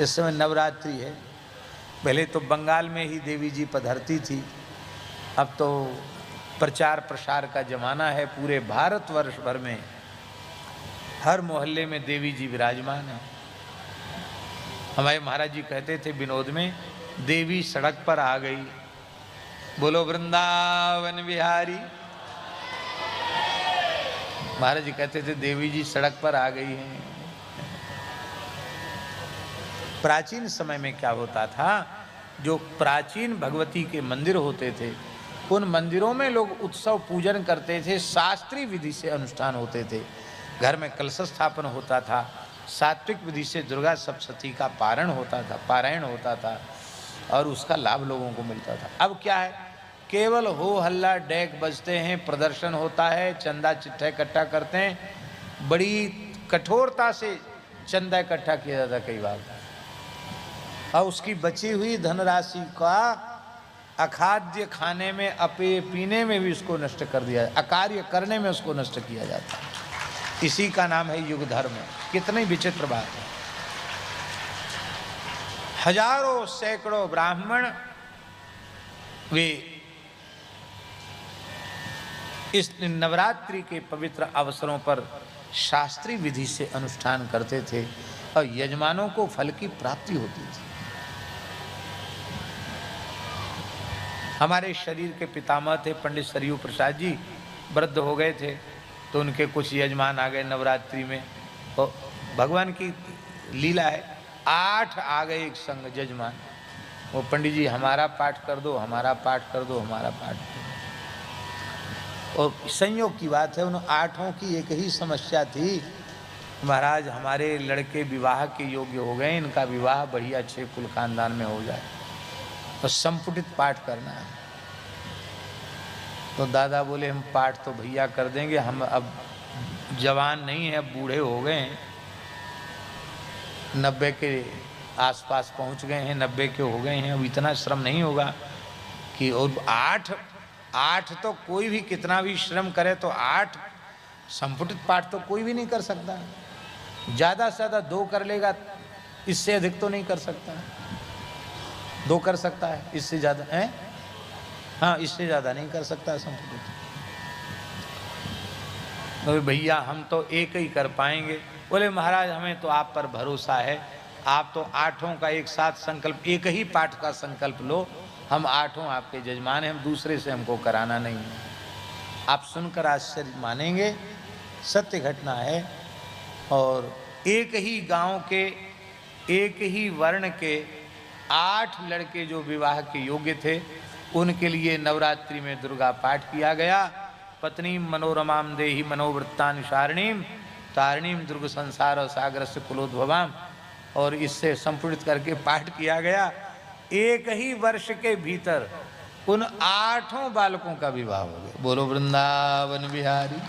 इस समय नवरात्रि है। पहले तो बंगाल में ही देवी जी पधरती थी, अब तो प्रचार प्रसार का जमाना है। पूरे भारतवर्ष भर में हर मोहल्ले में देवी जी विराजमान है। हमारे महाराज जी कहते थे विनोद में, देवी सड़क पर आ गई, बोलो वृंदावन बिहारी। महाराज जी कहते थे देवी जी सड़क पर आ गई हैं। प्राचीन समय में क्या होता था, जो प्राचीन भगवती के मंदिर होते थे, उन मंदिरों में लोग उत्सव पूजन करते थे, शास्त्रीय विधि से अनुष्ठान होते थे। घर में कलश स्थापन होता था, सात्विक विधि से दुर्गा सप्तशती का पारायण होता था और उसका लाभ लोगों को मिलता था। अब क्या है, केवल हो हल्ला डेक बजते हैं, प्रदर्शन होता है, चंदा चिट्ठा इकट्ठा करते हैं। बड़ी कठोरता से चंदा इकट्ठा किया जाता है कई बार, और उसकी बची हुई धनराशि का अखाद्य खाने में, अपेय पीने में भी उसको नष्ट कर दिया, अकार्य करने में उसको नष्ट किया जाता है। इसी का नाम है युग धर्म। कितनी विचित्र बात है। हजारों सैकड़ों ब्राह्मण वे इस नवरात्रि के पवित्र अवसरों पर शास्त्रीय विधि से अनुष्ठान करते थे और यजमानों को फल की प्राप्ति होती थी। हमारे शरीर के पितामह थे पंडित सरयू प्रसाद जी, वृद्ध हो गए थे, तो उनके कुछ यजमान आ गए नवरात्रि में। तो भगवान की लीला है, 8 आ गए एक संग यजमान। वो पंडित जी हमारा पाठ कर दो, हमारा पाठ कर दो, हमारा पाठ कर दो। और संयोग की बात है, उन 8 की एक ही समस्या थी, महाराज हमारे लड़के विवाह के योग्य हो गए, इनका विवाह बढ़िया अच्छे कुल खानदान में हो जाए, तो संपुटित पाठ करना है। तो दादा बोले हम पाठ तो भैया कर देंगे, हम अब जवान नहीं है, बूढ़े हो गए हैं, 90 के आसपास पहुंच गए हैं, 90 के हो गए हैं, अब इतना श्रम नहीं होगा कि। और 8 तो कोई भी कितना भी श्रम करे तो 8 संपुटित पाठ तो कोई भी नहीं कर सकता। ज़्यादा से ज़्यादा 2 कर लेगा, इससे अधिक तो नहीं कर सकता। 2 कर सकता है, इससे ज़्यादा है, हाँ इससे ज़्यादा नहीं कर सकता संपुटित। तो भैया हम तो 1 ही कर पाएंगे। बोले महाराज हमें तो आप पर भरोसा है, आप तो 8 का एक साथ संकल्प, 1 ही पाठ का संकल्प लो, हम 8 आपके जजमान हैं, हम दूसरे से हमको कराना नहीं है। आप सुनकर आश्चर्य मानेंगे, सत्य घटना है। और एक ही गांव के, एक ही वर्ण के 8 लड़के जो विवाह के योग्य थे, उनके लिए नवरात्रि में दुर्गा पाठ किया गया। पत्नी मनोरमाम देहि मनोवृत्तानुसारिणीम तारिणीम दुर्ग संसार सागर से कुलोद्भवाम, और इससे संपूर्णित करके पाठ किया गया। एक ही वर्ष के भीतर उन 8 बालकों का विवाह हो गया। बोलो वृंदावन बिहारी।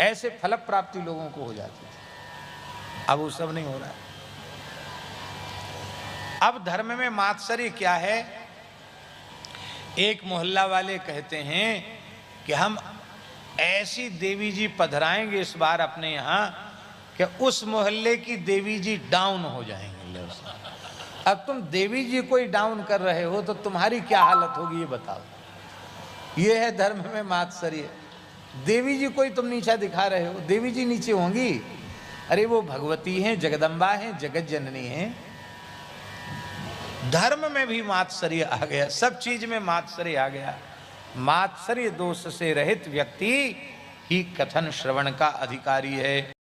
ऐसे फल प्राप्ति लोगों को हो जाती थी, अब वो सब नहीं हो रहा है। अब धर्म में मात्सर्य क्या है, एक मोहल्ला वाले कहते हैं कि हम ऐसी देवी जी पधराएंगे इस बार अपने यहाँ कि उस मोहल्ले की देवी जी डाउन हो जाएंगे। अब तुम देवी जी कोई डाउन कर रहे हो तो तुम्हारी क्या हालत होगी ये बताओ। ये है धर्म में मात्सर्य। देवी जी कोई तुम नीचा दिखा रहे हो, देवी जी नीचे होंगी? अरे वो भगवती हैं, जगदम्बा हैं, जगत जननी हैं। धर्म में भी मात्सर्य आ गया, सब चीज में मात्सर्य आ गया। मात्सर्य दोष से रहित व्यक्ति ही कथन श्रवण का अधिकारी है।